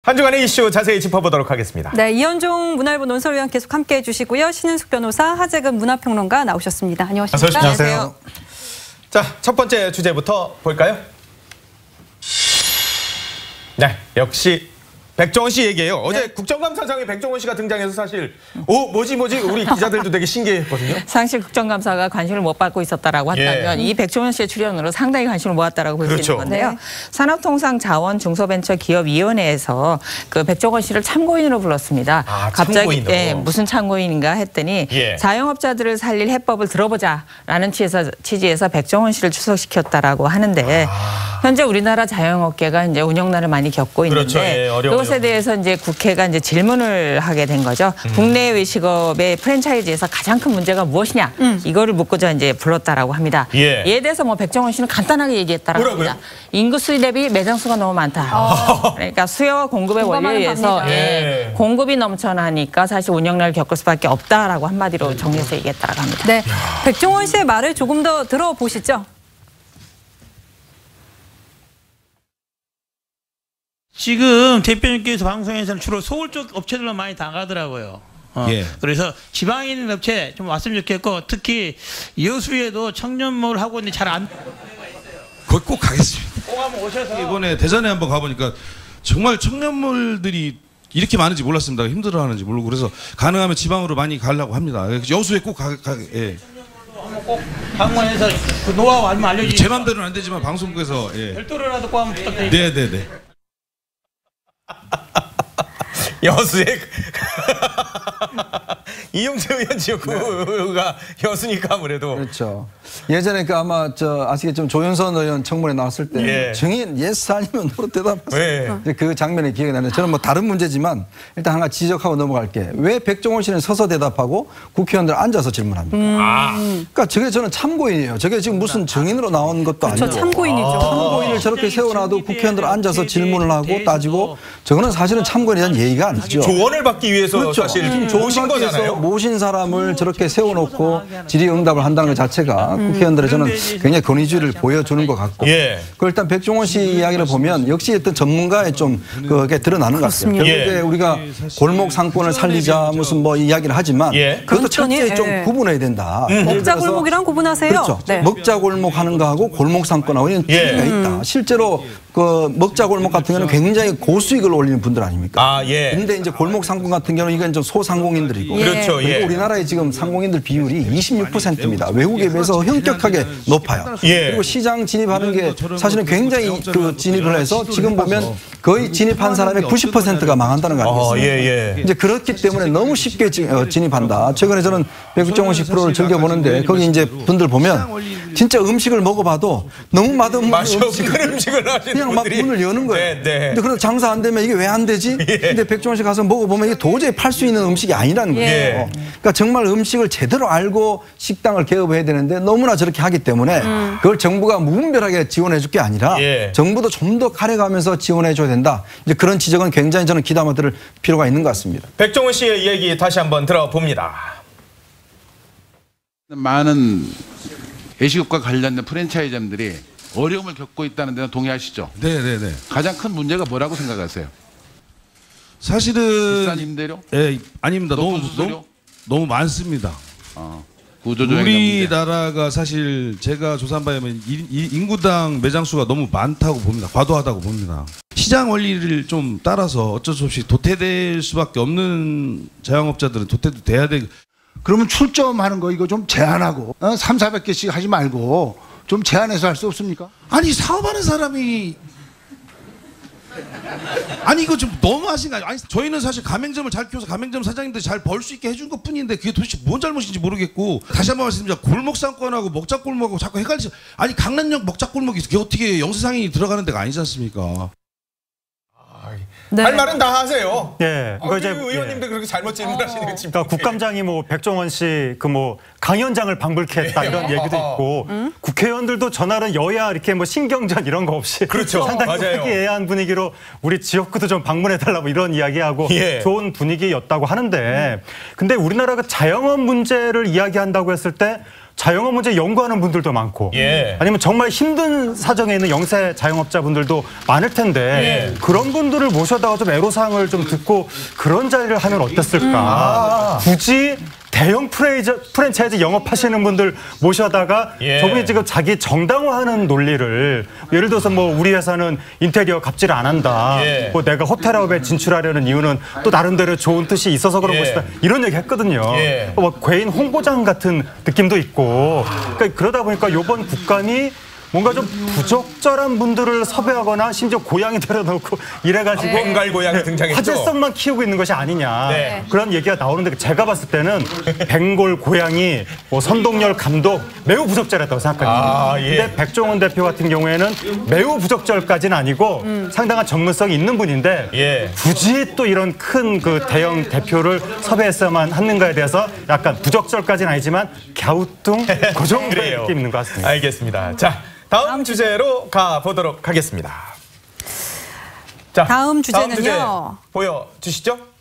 한 주간의 이슈 자세히 짚어보도록 하겠습니다. 네, 이현종 문화일보 논설위원 계속 함께해 주시고요. 신은숙 변호사, 하재근 문화평론가 나오셨습니다. 안녕하십니까? 안녕하세요. 자, 첫 번째 주제부터 볼까요? 네, 역시 백종원 씨 얘기예요. 어제 국정감사장에 백종원 씨가 등장해서 사실 뭐지 우리 기자들도 되게 신기했거든요. 사실 국정감사가 관심을 못 받고 있었다라고 한다면 이 백종원 씨의 출연으로 상당히 관심을 모았다라고 볼 수 있는 건데요. 네. 산업통상자원중소벤처기업위원회에서 그 백종원 씨를 참고인으로 불렀습니다. 갑자기 무슨 참고인인가 했더니 자영업자들을 살릴 해법을 들어보자라는 취지에서 백종원 씨를出席시켰다라고 하는데 현재 우리나라 자영업계가 이제 운영난을 많이 겪고 있는데 그것에 대해서 이제 국회가 이제 질문을 하게 된 거죠. 국내 외식업의 프랜차이즈에서 가장 큰 문제가 무엇이냐 이거를 묻고자 이제 불렀다라고 합니다. 이에 대해서 뭐 백종원 씨는 간단하게 얘기했다라고 합니다. 인구수 대비 매장 수가 너무 많다. 그러니까 수요와 공급의 원리에 의해서 공급이 넘쳐나니까 사실 운영난을 겪을 수밖에 없다라고 한마디로 정리해서 얘기했다라고 합니다. 네, 백종원 씨의 말을 조금 더 들어보시죠. 지금 대표님께서 방송에서는 주로 서울 쪽 업체들만 많이 나가더라고요. 그래서 지방에 있는 업체 좀 왔으면 좋겠고 특히 여수에도 청년몰 하고 있는데 잘 안. 거기 꼭 가겠습니다. 꼭 한번 오셔서. 이번에 대전에 한번 가보니까 정말 청년몰들이 이렇게 많은지 몰랐습니다. 힘들어하는지 모르고 그래서 가능하면 지방으로 많이 가려고 합니다. 여수에 꼭 꼭 방문해서 그 노하우 아니면 알려주세요. 제 맘대로는 안 되지만 방송국에서 별도로라도 꼭 한번 부탁드립니다. 네네네. 여수에 이용재 의원 지역구가 여수니까 아무래도 그렇죠. 예전에 그 아마 아시겠지만 조윤선 의원 청문회 나왔을 때 증인 예스 아니면 노로 대답했어요. 이제 그 장면이 기억이 나는데 저는 뭐 다른 문제지만 일단 하나 지적하고 넘어갈게. 왜 백종원 씨는 서서 대답하고 국회의원들 앉아서 질문합니까? 그러니까 저게 저는 참고인이에요. 저게 지금 무슨 증인으로 나온 것도 아니고. 그렇죠. 참고인이죠. 참고인을 저렇게 세워놔도 국회의원들 앉아서 질문을 하고 따지고 저거는 사실은 참고인에 대한 예의가 아니죠. 조언을 받기 위해서 그렇죠. 사실 모신 거잖아요. 모신 사람을 저렇게 세워놓고 질의응답을 한다는 것 자체가 국회의원들의 저는 굉장히 권위주의를 보여주는 것 같고 그 일단 백종원 씨 이야기를 보면 역시 어떤 전문가의 좀 그게 드러나는 것 같습니다. 결국에 우리가 골목 상권을 살리자 무슨 뭐 이야기를 하지만 그것도 철저히 좀 구분해야 된다. 먹자 골목이랑 구분하세요. 그렇죠. 먹자 골목 하는 거하고 골목 상권하고 이런 차이가 있다. 실제로 그 먹자 골목 같은 경우는 굉장히 고수익을 올리는 분들 아닙니까? 근데 이제 골목 상권 같은 경우는 이건 좀 소상공인들이고 그렇죠. 그리고 우리나라의 지금 상공인들 비율이 26%입니다. 외국에 비해서 현격하게 높아요. 그리고 시장 진입하는 게 사실은 굉장히 그 진입을 해서 지금 보면 거의 진입한 사람의 90%가 망한다는 거 아니겠습니까? 이제 그렇기 때문에 너무 쉽게 진입한다. 최근에 저는 백종원 씨 프로를 즐겨보는데 거기 이제 분들 보면 진짜 음식을 먹어봐도 너무 맛없는 음식을 하시는 그냥 막 문을 여는 거예요. 근데 그래도 장사 안 되면 이게 왜 안 되지? 근데 백종원 씨 가서 먹어보면 이게 도저히 팔 수 있는 음식이 아니라는 거예요. 그러니까 정말 음식을 제대로 알고 식당을 개업해야 되는데 너무나 저렇게 하기 때문에 그걸 정부가 무분별하게 지원해 줄 게 아니라 정부도 좀 더 가려가면서 지원해 줘야 된다. 이제 그런 지적은 굉장히 저는 귀담아 들을 필요가 있는 것 같습니다. 백종원 씨의 얘기 다시 한번 들어봅니다. 많은 외식업과 관련된 프랜차이즈점들이 어려움을 겪고 있다는 데는 동의하시죠? 네네네. 가장 큰 문제가 뭐라고 생각하세요? 사실은 비싼 임대료? 아닙니다. 너무 많습니다. 구조조정 우리나라가 사실 제가 조사한 바에 의하면 인구당 매장 수가 너무 많다고 봅니다. 과도하다고 봅니다. 시장 원리를 좀 따라서 어쩔 수 없이 도태될 수밖에 없는 자영업자들은 도태도 돼야 돼. 그러면 출점하는 거 이거 좀 제한하고 3, 400개씩 하지 말고 좀 제한해서 할 수 없습니까? 아니 사업하는 사람이 아니 이거 좀 너무 하신 거 아니에요? 아니 저희는 사실 가맹점을 잘 키워서 가맹점 사장님들이 잘 벌 수 있게 해준 것 뿐인데 그게 도대체 뭔 잘못인지 모르겠고 다시 한번 말씀드립니다. 골목상권하고 먹자골목하고 자꾸 헷갈리죠. 아니 강남역 먹자골목이 그게 어떻게 영세상인이 들어가는 데가 아니지 않습니까? 할 말은 다 하세요. 이거 이제 의원님들 그렇게 잘못 질문하시는 거 그러니까 국감장이 뭐 백종원 씨 그 뭐 강연장을 방불케 했다 이런 얘기도 있고 국회의원들도 전날은 여야 이렇게 뭐 신경전 이런 거 없이 상당히 화기애애한 분위기로 우리 지역구도 좀 방문해달라고 이런 이야기하고 좋은 분위기였다고 하는데 근데 우리나라가 자영업 문제를 이야기한다고 했을 때 자영업 문제 연구하는 분들도 많고 아니면 정말 힘든 사정에 있는 영세 자영업자분들도 많을 텐데 그런 분들을 모셔다가 좀 애로사항을 좀 듣고 그런 자리를 하면 어땠을까. 굳이 대형 프랜차이즈 영업하시는 분들 모셔다가 저분이 지금 자기 정당화하는 논리를 예를 들어서 뭐 우리 회사는 인테리어 갑질 안 한다. 뭐 내가 호텔업에 진출하려는 이유는 또 나름대로 좋은 뜻이 있어서 그런 것이다. 이런 얘기 했거든요. 뭐 괴인 홍보장 같은 느낌도 있고 그러니까 그러다 보니까 이번 국감이 뭔가 좀 부적절한 분들을 섭외하거나 심지어 고양이 데려놓고 이래가지고 벵갈 고양이 등장했죠. 화제성만 키우고 있는 것이 아니냐 그런 얘기가 나오는데 제가 봤을 때는 벵골 고양이, 뭐 선동열 감독 매우 부적절했다고 생각합니다. 근데 백종원 대표 같은 경우에는 매우 부적절까지는 아니고 상당한 전문성이 있는 분인데 굳이 또 이런 큰 그 대형 대표를 섭외했어야만 하는가에 대해서 약간 부적절까지는 아니지만 갸우뚱 그 정도의 느낌이 있는 것 같습니다. 알겠습니다. 자. 다음 주제로 가보도록 하겠습니다. 자, 다음 주제는요. 다음 주제 보여주시죠.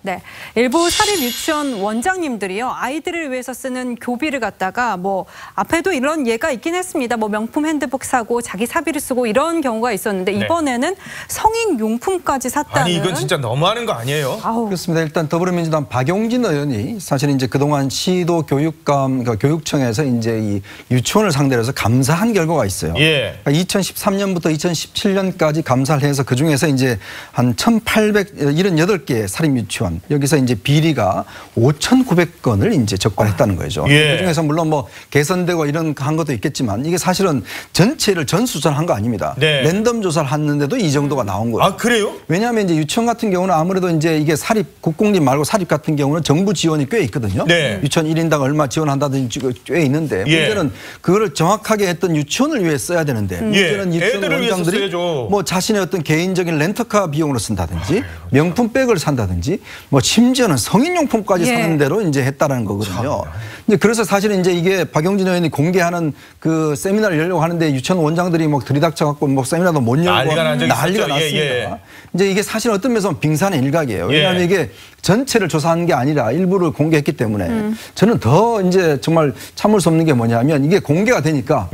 네, 일부 사립 유치원 원장님들이요 아이들을 위해서 쓰는 교비를 갖다가 뭐 앞에도 이런 예가 있긴 했습니다. 뭐 명품 핸드복 사고 자기 사비를 쓰고 이런 경우가 있었는데 이번에는 성인 용품까지 샀다는. 아니 이건 진짜 너무하는 거 아니에요? 그렇습니다. 일단 더불어민주당 박용진 의원이 사실 이제 그동안 시도 교육감 교육청에서 이제 이 유치원을 상대로 해서 감사한 결과가 있어요. 그러니까 2013년부터 2017년까지 감사를 해서 그 중에서 이제 한 1,878개 사립 유치원 여기서 이제 비리가 5,900건을 이제 적발했다는 거죠. 그중에서 물론 뭐 개선되고 이런 한 것도 있겠지만 이게 사실은 전체를 전수조사한 거 아닙니다. 랜덤 조사를 했는데도 이 정도가 나온 거예요. 아 그래요? 왜냐하면 이제 유치원 같은 경우는 아무래도 이제 이게 사립 국공립 말고 사립 같은 경우는 정부 지원이 꽤 있거든요. 유치원 1인당 얼마 지원한다든지 꽤 있는데 문제는 그거를 정확하게 했던 유치원을 위해 써야 되는데 문제는 유치원 원장들이 뭐 자신의 어떤 개인적인 렌터카 비용으로 쓴다든지 명품백을 산다든지 뭐 심지어는 성인용품까지 사는 대로 이제 했다라는 거거든요. 이제 그래서 사실은 이제 이게 박용진 의원이 공개하는 그 세미나를 열려고 하는데 유치원 원장들이 뭐 들이닥쳐갖고 뭐 세미나도 못 열고 난리가 났습니다. 이제 이게 사실 어떤 면에서 빙산의 일각이에요. 왜냐하면 이게 전체를 조사한 게 아니라 일부를 공개했기 때문에 저는 더 이제 정말 참을 수 없는 게 뭐냐면 이게 공개가 되니까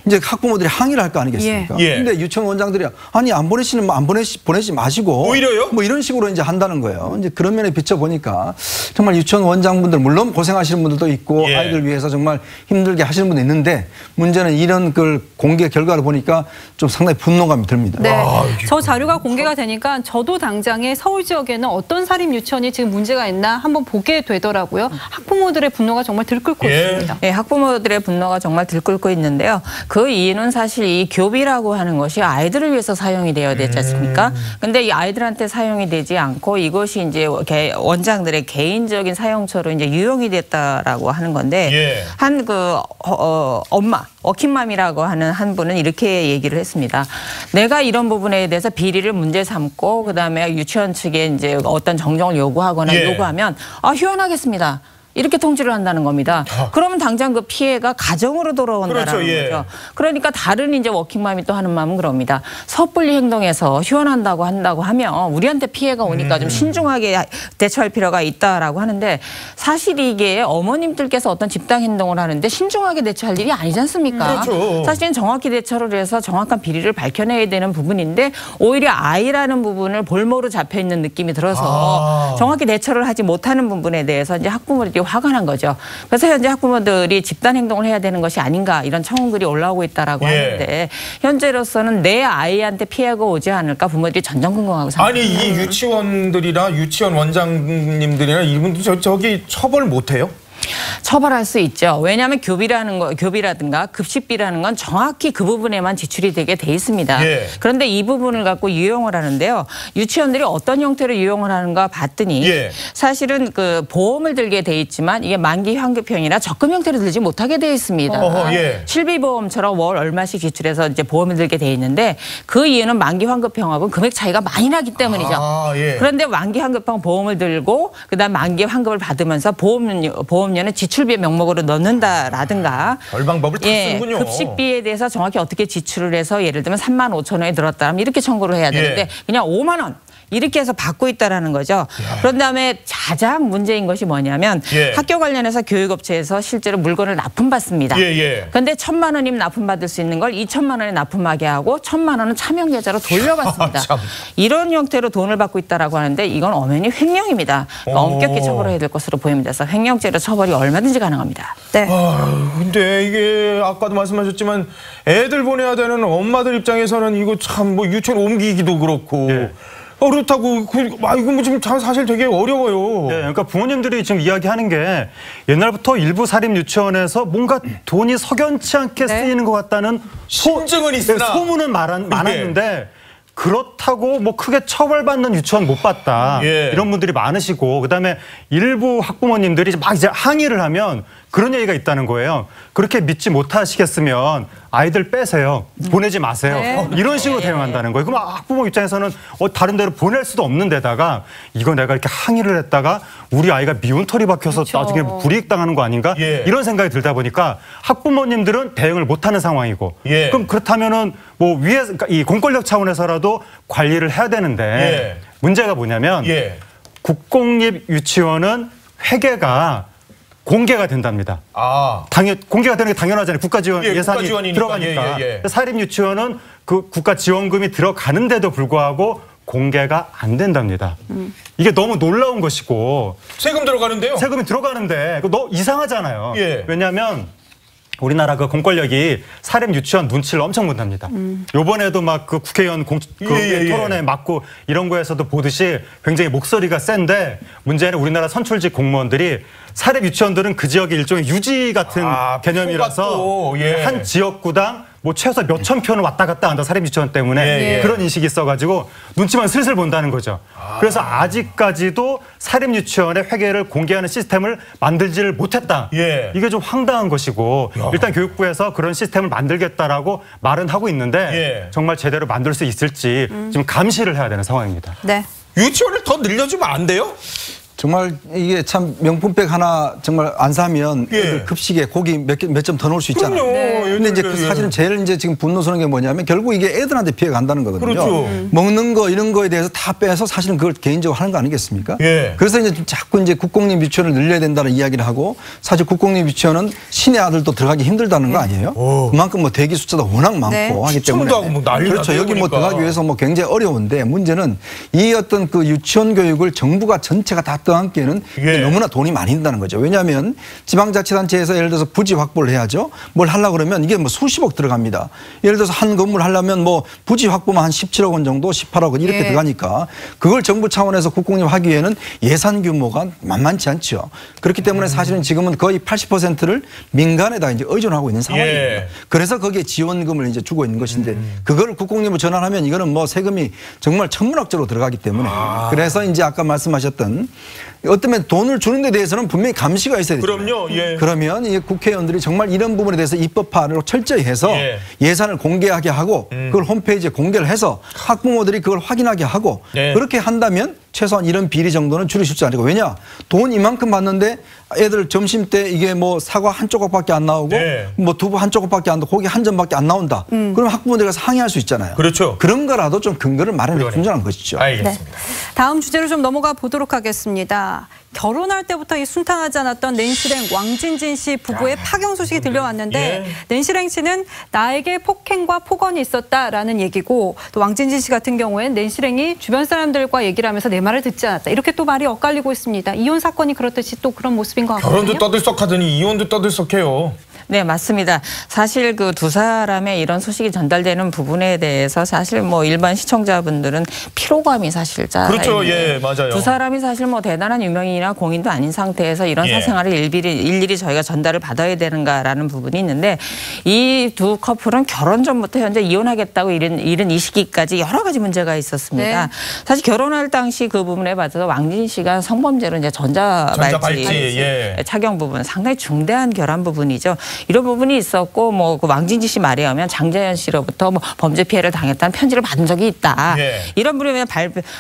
이제 학부모들이 항의를 할 거 아니겠습니까? 근데 유치원 원장들이 아니 안 보내시는 안 보내지 마시고 오히려요? 뭐 이런 식으로 이제 한다는 거예요. 이제 그런 면에 비춰보니까 정말 유치원 원장분들 물론 고생하시는 분들도 있고 아이들 위해서 정말 힘들게 하시는 분도 있는데 문제는 이런 걸 공개 결과를 보니까 좀 상당히 분노감이 듭니다. 저 자료가 공개가 되니까 저도 당장에 서울 지역에는 어떤 사립 유치원이 지금 문제가 있나 한번 보게 되더라고요. 학부모들의 분노가 정말 들끓고 있습니다. 학부모들의 분노가 정말 들끓고 있는데요. 그 이유는 사실 이 교비라고 하는 것이 아이들을 위해서 사용이 되어야 되지 않습니까? 근데 이 아이들한테 사용이 되지 않고 이것이 이제 원장들의 개인적인 사용처로 이제 유용이 됐다라고 하는 건데 한 그 엄마 워킹맘이라고 하는 한 분은 이렇게 얘기를 했습니다. 내가 이런 부분에 대해서 비리를 문제 삼고 그다음에 유치원 측에 이제 어떤 정정을 요구하거나 요구하면 휴원하겠습니다. 이렇게 통지를 한다는 겁니다. 그러면 당장 그 피해가 가정으로 돌아온다는 거죠. 그러니까 다른 이제 워킹맘이 또 하는 마음은 그럽니다. 섣불리 행동해서 휴원한다고 하면 우리한테 피해가 오니까 좀 신중하게 대처할 필요가 있다라고 하는데 사실 이게 어머님들께서 어떤 집단 행동을 하는데 신중하게 대처할 일이 아니지 않습니까? 사실은 정확히 대처를 해서 정확한 비리를 밝혀내야 되는 부분인데 오히려 아이라는 부분을 볼모로 잡혀 있는 느낌이 들어서 정확히 대처를 하지 못하는 부분에 대해서 이제 학부모들이 화가 난 거죠. 그래서 현재 학부모들이 집단 행동을 해야 되는 것이 아닌가 이런 청원글이 올라오고 있다라고 하는데 현재로서는 내 아이한테 피해가 오지 않을까 부모들이 전전긍긍하고 아니 이 유치원들이나 유치원 원장님들이나 이분들 저기 처벌 못 해요? 처벌할 수 있죠. 왜냐하면 교비라든가 급식비라는 건 정확히 그 부분에만 지출이 되게 돼 있습니다. 그런데 이 부분을 갖고 유용을 하는데요. 유치원들이 어떤 형태로 유용을 하는가 봤더니 사실은 그 보험을 들게 돼 있지만 이게 만기 환급형이나 적금 형태로 들지 못하게 돼 있습니다. 실비보험처럼 월 얼마씩 지출해서 이제 보험을 들게 돼 있는데 그 이유는 만기 환급형하고 금액 차이가 많이 나기 때문이죠. 그런데 만기 환급형 보험을 들고 그다음 만기 환급을 받으면서 보험료는 지출비의 명목으로 넣는다라든가 방법을 다 쓰는군요. 급식비에 대해서 정확히 어떻게 지출을 해서 예를 들면 35,000원에 들었다면 이렇게 청구를 해야 되는데 그냥 5만 원 이렇게 해서 받고 있다라는 거죠. 그런 다음에 가장 문제인 것이 뭐냐면 학교 관련해서 교육업체에서 실제로 물건을 납품받습니다. 그런데 1,000만 원이면 납품받을 수 있는 걸 2,000만 원에 납품하게 하고 1,000만 원은 차명 계좌로 돌려받습니다. 이런 형태로 돈을 받고 있다라고 하는데 이건 엄연히 횡령입니다. 그러니까 엄격히 처벌해야 될 것으로 보입니다. 그래서 횡령죄로 처벌이 얼마든지 가능합니다. 네. 근데 이게 아까도 말씀하셨지만 애들 보내야 되는 엄마들 입장에서는 이거 참 뭐 유치원 옮기기도 그렇고 그렇다고 이거 뭐 지금 사실 되게 어려워요. 네, 그러니까 부모님들이 지금 이야기하는 게 옛날부터 일부 사립 유치원에서 뭔가 돈이 석연치 않게 쓰이는 것 같다는 심증은 있으나 소문은 많았는데 그렇다고 뭐 크게 처벌받는 유치원 못 봤다. 이런 분들이 많으시고 그다음에 일부 학부모님들이 막 이제 항의를 하면 그런 얘기가 있다는 거예요. 그렇게 믿지 못하시겠으면 아이들 빼세요. 보내지 마세요. 이런 식으로 대응한다는 거예요. 그럼 학부모 입장에서는 다른 데로 보낼 수도 없는 데다가 이거 내가 이렇게 항의를 했다가 우리 아이가 미운 털이 박혀서 나중에 불이익 당하는 거 아닌가? 이런 생각이 들다 보니까 학부모님들은 대응을 못하는 상황이고 그럼 그렇다면은 뭐 위에 그러니까 이 공권력 차원에서라도 관리를 해야 되는데 문제가 뭐냐면 국공립 유치원은 회계가 공개가 된답니다. 공개가 되는 게 당연하잖아요. 국가 지원 예산이 들어가니까. 사립 유치원은 그 국가 지원금이 들어가는데도 불구하고 공개가 안 된답니다. 이게 너무 놀라운 것이고 세금 들어가는데요. 세금이 들어가는데 너무 이상하잖아요. 왜냐하면 우리나라 그 공권력이 사립 유치원 눈치를 엄청 본답니다. 요번에도 막 그 국회의원 토론회 맞고 이런 거에서도 보듯이 굉장히 목소리가 센데 문제는 우리나라 선출직 공무원들이 사립 유치원들은 그 지역의 일종의 유지 같은 개념이라서 한 지역구당 뭐 최소 몇천 표는 왔다 갔다 한다 사립 유치원 때문에 그런 인식이 있어가지고 눈치만 슬슬 본다는 거죠. 그래서 아직까지도 사립 유치원의 회계를 공개하는 시스템을 만들지를 못했다. 이게 좀 황당한 것이고 일단 교육부에서 그런 시스템을 만들겠다라고 말은 하고 있는데 정말 제대로 만들 수 있을지 지금 감시를 해야 되는 상황입니다. 네. 유치원을 더 늘려주면 안 돼요? 정말 이게 참 명품백 하나 정말 안 사면 급식에 고기 몇 점 더 넣을 수 있잖아요. 근데 이제 그 사실은 제일 이제 지금 분노스러운 게 뭐냐면 결국 이게 애들한테 피해가 간다는 거거든요. 먹는 거 이런 거에 대해서 다 빼서 사실은 그걸 개인적으로 하는 거 아니겠습니까? 그래서 이제 자꾸 이제 국공립 유치원을 늘려야 된다는 이야기를 하고 사실 국공립 유치원은 신의 아들도 들어가기 힘들다는 거 아니에요? 그만큼 뭐 대기 숫자도 워낙 많고 하기 때문에 그렇죠. 여기 뭐 들어가기 위해서 뭐 굉장히 어려운데 문제는 이 어떤 그 유치원 교육을 정부가 전체가 다 떠안기에는 너무나 돈이 많이 든다는 거죠. 왜냐하면 지방자치단체에서 예를 들어서 부지 확보를 해야죠. 뭘 하려고 그러면 이게 뭐 수십억 들어갑니다. 예를 들어서 한 건물 하려면 뭐 부지 확보만 한 17억 원 정도 18억 원 이렇게 들어가니까 그걸 정부 차원에서 국공립 하기에는 예산 규모가 만만치 않죠. 그렇기 때문에 사실은 지금은 거의 80%를 민간에다 이제 의존하고 있는 상황입니다. 그래서 거기에 지원금을 이제 주고 있는 것인데 그걸 국공립으로 전환하면 이거는 뭐 세금이 정말 천문학적으로 들어가기 때문에 그래서 이제 아까 말씀하셨던 어쩌면 돈을 주는 데 대해서는 분명히 감시가 있어야 되죠. 그럼요. 그러면 이 국회의원들이 정말 이런 부분에 대해서 입법화로 철저히 해서 예산을 공개하게 하고 그걸 홈페이지에 공개를 해서 학부모들이 그걸 확인하게 하고 그렇게 한다면 최소한 이런 비리 정도는 줄일 수 있지 않을까. 왜냐? 돈 이만큼 받는데 애들 점심 때 이게 뭐 사과 한 조각밖에 안 나오고 뭐 두부 한 조각밖에 안 나오고 고기 한 점밖에 안 나온다. 그럼 학부모들이 가서 항의할 수 있잖아요. 그렇죠. 그런 거라도 좀 근거를 마련해 준다는 것이죠. 알겠습니다. 다음 주제로 좀 넘어가 보도록 하겠습니다. 결혼할 때부터 이 순탄하지 않았던 낸시랭 왕진진 씨 부부의 파경 소식이 들려왔는데 낸시랭 씨는 나에게 폭행과 폭언이 있었다라는 얘기고 또 왕진진 씨 같은 경우엔 낸시랭이 주변 사람들과 얘기를 하면서 내 말을 듣지 않았다. 이렇게 또 말이 엇갈리고 있습니다. 이혼 사건이 그렇듯이 또 그런 모습인 것 같거든요. 결혼도 떠들썩하더니 이혼도 떠들썩해요. 네, 맞습니다. 사실 그 두 사람의 이런 소식이 전달되는 부분에 대해서 사실 뭐 일반 시청자분들은 피로감이 사실 그렇죠. 맞아요. 두 사람이 사실 뭐 대단한 유명인이나 공인도 아닌 상태에서 이런 사생활을 일일이 저희가 전달을 받아야 되는가라는 부분이 있는데 이 두 커플은 결혼 전부터 현재 이혼하겠다고 이른 이 시기까지 여러 가지 문제가 있었습니다. 사실 결혼할 당시 그 부분에 봐서 왕진 씨가 성범죄로 이제 전자발찌 착용 부분 상당히 중대한 결함 부분이죠. 이런 부분이 있었고 뭐 그 왕진지 씨 말에 의하면 장자연 씨로부터 뭐 범죄 피해를 당했다는 편지를 받은 적이 있다. 예. 이런 부분에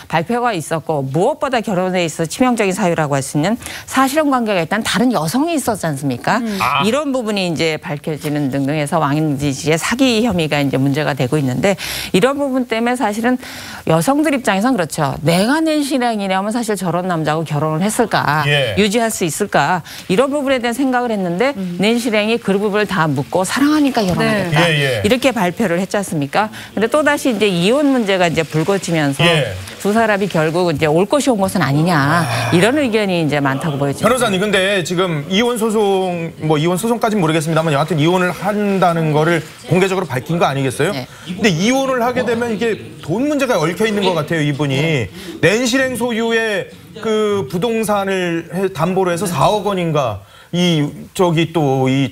발표가 있었고 무엇보다 결혼에 있어 치명적인 사유라고 할 수 있는 사실혼 관계가 있다는 다른 여성이 있었지 않습니까? 이런 부분이 이제 밝혀지는 등등해서 왕진지 씨의 사기 혐의가 이제 문제가 되고 있는데 이런 부분 때문에 사실은 여성들 입장에선 그렇죠. 내가 낸 실행이라면 사실 저런 남자하고 결혼을 했을까? 예. 유지할 수 있을까? 이런 부분에 대한 생각을 했는데 낸 실행이 그 부분을 다 묻고 사랑하니까 결혼하겠다. 네. 예. 이렇게 발표를 했지 않습니까? 근데 또다시 이제 이혼 문제가 이제 불거지면서 예. 두 사람이 결국 이제 올 것이 온 것은 아니냐 이런 의견이 이제 많다고 보여집니다. 변호사님, 근데 지금 이혼 소송까지는 모르겠습니다만 여하튼 이혼을 한다는 거를 공개적으로 밝힌 거 아니겠어요? 네. 근데 이혼을 하게 되면 이게 돈 문제가 얽혀 있는 것 같아요, 이분이. 낸 실행 소유의 그 부동산을 담보로 해서 4억 원인가 이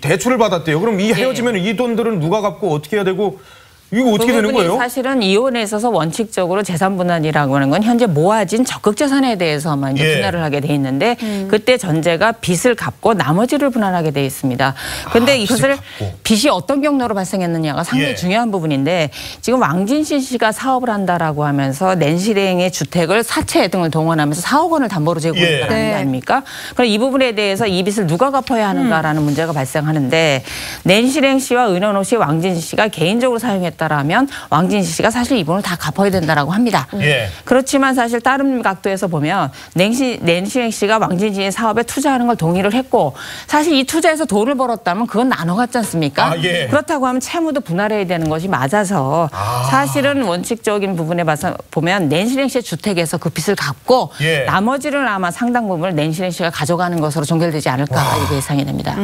대출을 받았대요. 그럼 이 헤어지면 이 돈들은 누가 갚고 어떻게 해야 되고 이거 어떻게 되는 거예요? 사실은 이혼에 있어서 원칙적으로 재산 분할이라고 하는 건 현재 모아진 적극 재산에 대해서만 이제 분할을 하게 돼 있는데 그때 전제가 빚을 갚고 나머지를 분할하게 돼 있습니다. 그런데 이것을 빚이 어떤 경로로 발생했느냐가 상당히 중요한 부분인데 지금 왕진신 씨가 사업을 한다라고 하면서 낸 실행의 주택을 사채 등을 동원하면서 4억 원을 담보로 제공했다는 게 아닙니까? 그럼 이 부분에 대해서 이 빚을 누가 갚아야 하는가라는 문제가 발생하는데 낸 실행 씨와 은원호 씨, 왕진신 씨가 개인적으로 사용했다. 라면 왕진시 씨가 사실 이 부분을 다 갚아야 된다라고 합니다. 그렇지만 사실 다른 각도에서 보면 낸시행 씨가 왕진시의 사업에 투자하는 걸 동의를 했고 사실 이 투자에서 돈을 벌었다면 그건 나눠 갔지 않습니까? 그렇다고 하면 채무도 분할해야 되는 것이 맞아서 사실은 원칙적인 부분에 봐서 보면 낸시행 씨의 주택에서 그 빚을 갚고 나머지를 아마 상당 부분을 낸시행 씨가 가져가는 것으로 종결되지 않을까 이렇게 예상이 됩니다.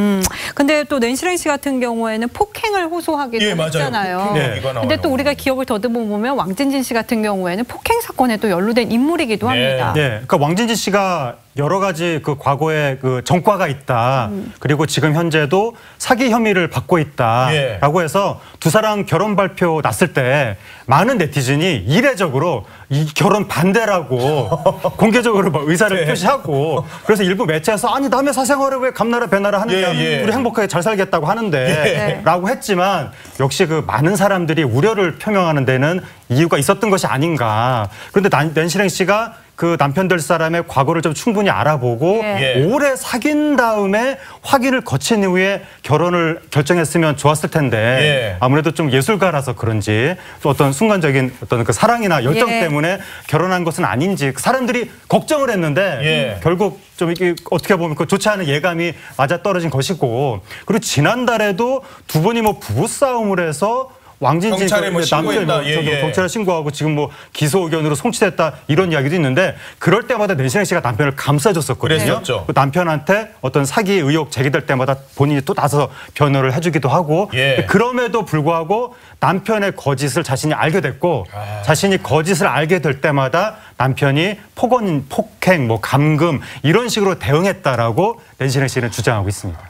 근데 또 낸시행 씨 같은 경우에는 폭행을 호소하기도 했잖아요. 근데 또 우리가 기억을 더듬어 보면 왕진진 씨 같은 경우에는 폭행 사건에 또 연루된 인물이기도 합니다. 네, 그러니까 왕진진 씨가 여러 가지 그 과거에 그 전과가 있다. 그리고 지금 현재도 사기 혐의를 받고 있다라고 해서 두 사람 결혼 발표 났을 때 많은 네티즌이 이례적으로 이 결혼 반대라고 공개적으로 막 의사를 표시하고 그래서 일부 매체에서 아니 남의 사생활을 왜 감나라 배나라 하느냐 우리 행복하게 잘 살겠다고 하는데 라고 했지만 역시 그 많은 사람들이 우려를 표명하는 데는 이유가 있었던 것이 아닌가. 그런데 낸시랭 씨가 그 남편 될 사람의 과거를 좀 충분히 알아보고 오래 사귄 다음에 확인을 거친 이후에 결혼을 결정했으면 좋았을 텐데 아무래도 좀 예술가라서 그런지 또 어떤 순간적인 어떤 그 사랑이나 열정 때문에 결혼한 것은 아닌지 사람들이 걱정을 했는데 결국 좀 이게 어떻게 보면 그 좋지 않은 예감이 맞아떨어진 것이고 그리고 지난달에도 두 분이 뭐 부부싸움을 해서 왕진진 남편 경찰에 신고하고 지금 뭐 기소 의견으로 송치됐다 이런 이야기도 있는데 그럴 때마다 낸시랭 씨가 남편을 감싸줬었거든요. 그 남편한테 어떤 사기 의혹 제기될 때마다 본인이 또 나서 변호를 해주기도 하고 그럼에도 불구하고 남편의 거짓을 자신이 알게 됐고 자신이 거짓을 알게 될 때마다 남편이 폭행, 뭐 감금 이런 식으로 대응했다라고 낸시랭 씨는 주장하고 있습니다.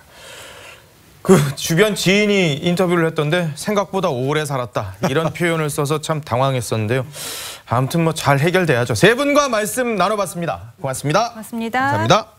그 주변 지인이 인터뷰를 했던데 생각보다 오래 살았다 이런 표현을 써서 참 당황했었는데요. 아무튼 뭐 잘 해결돼야죠. 세 분과 말씀 나눠봤습니다. 고맙습니다. 고맙습니다. 감사합니다.